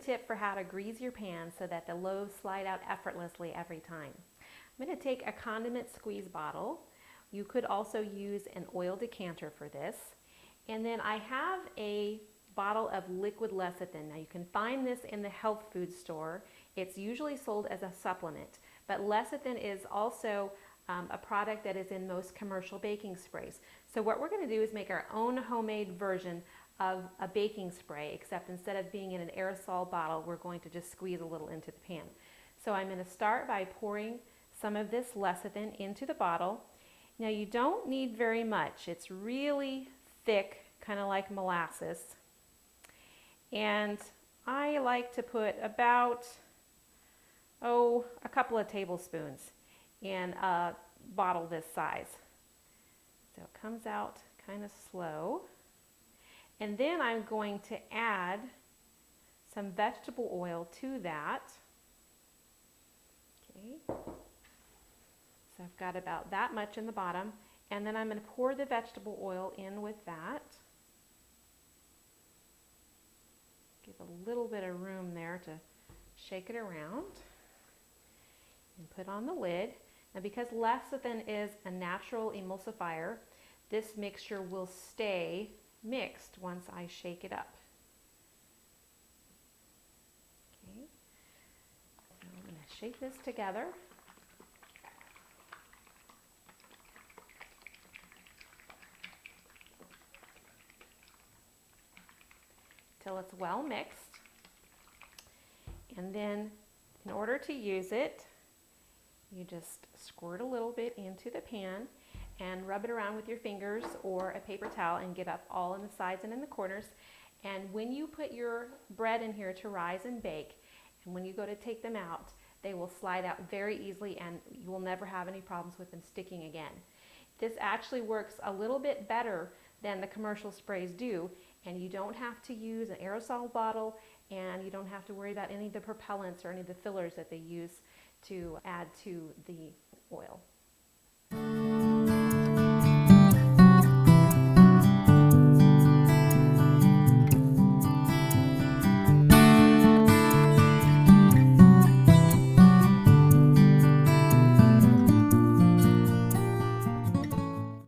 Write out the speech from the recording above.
tip for how to grease your pan so that the loaves slide out effortlessly every time. I'm going to take a condiment squeeze bottle. You could also use an oil decanter for this. And then I have a bottle of liquid lecithin. Now you can find this in the health food store. It's usually sold as a supplement, but lecithin is also a product that is in most commercial baking sprays. So what we're going to do is make our own homemade version of a baking spray, except instead of being in an aerosol bottle, we're going to just squeeze a little into the pan. So I'm going to start by pouring some of this lecithin into the bottle. Now you don't need very much. It's really thick, kind of like molasses. And I like to put about, a couple of tablespoons in a bottle this size. So it comes out kind of slow. And then I'm going to add some vegetable oil to that. Okay. So I've got about that much in the bottom. And then I'm going to pour the vegetable oil in with that. Give a little bit of room there to shake it around. And put on the lid. Now because lecithin is a natural emulsifier, this mixture will stay mixed once I shake it up. Okay. So I'm going to shake this together. Till it's well mixed. And then in order to use it, you just squirt a little bit into the pan and rub it around with your fingers or a paper towel and get up all in the sides and in the corners. And when you put your bread in here to rise and bake, and when you go to take them out, they will slide out very easily and you will never have any problems with them sticking again. This actually works a little bit better than the commercial sprays do, and you don't have to use an aerosol bottle, and you don't have to worry about any of the propellants or any of the fillers that they use to add to the oil.